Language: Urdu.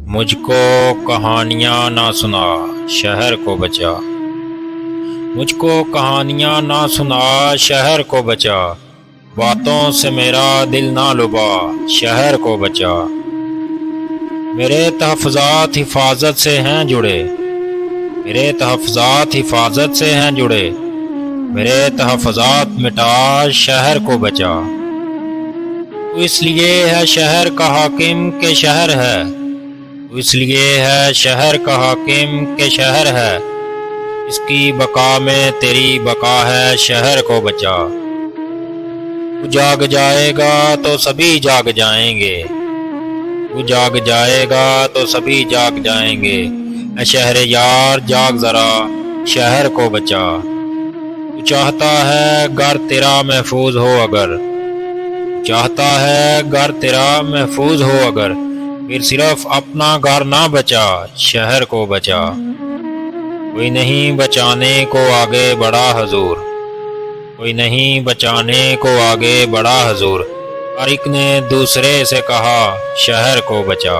مجھ کو کہانیاں نہ سنا شہر کو بچا، مجھ کو کہانیاں نہ سنا شہر کو بچا، باتوں سے میرا دل نہ لبا شہر کو بچا۔ میرے تحفظات حفاظت سے ہیں جڑے، میرے تحفظات حفاظت سے ہیں جڑے، میرے تحفظات مٹا شہر کو بچا۔ تو اس لیے ہے شہر کا حاکم کہ شہر ہے، تو اس لیے ہے شہر کا حاکم کہ شہر ہے، اس کی بقا میں تیری بقا ہے شہر کو بچا۔ تو جاگ جائے گا تو سبھی جاگ جائیں گے، تو جاگ جائے گا تو سبھی جاگ جائیں گے، اے شہر یار جاگ ذرا شہر کو بچا۔ تو چاہتا ہے گھر تیرا محفوظ ہو اگر، چاہتا ہے گھر تیرا محفوظ ہو اگر، پھر صرف اپنا گھر نہ بچا شہر کو بچا۔ کوئی نہیں بچانے کو آگے بڑھا حضور، کوئی نہیں بچانے کو آگے بڑھا حضور، ہر ایک نے دوسرے سے کہا شہر کو بچا۔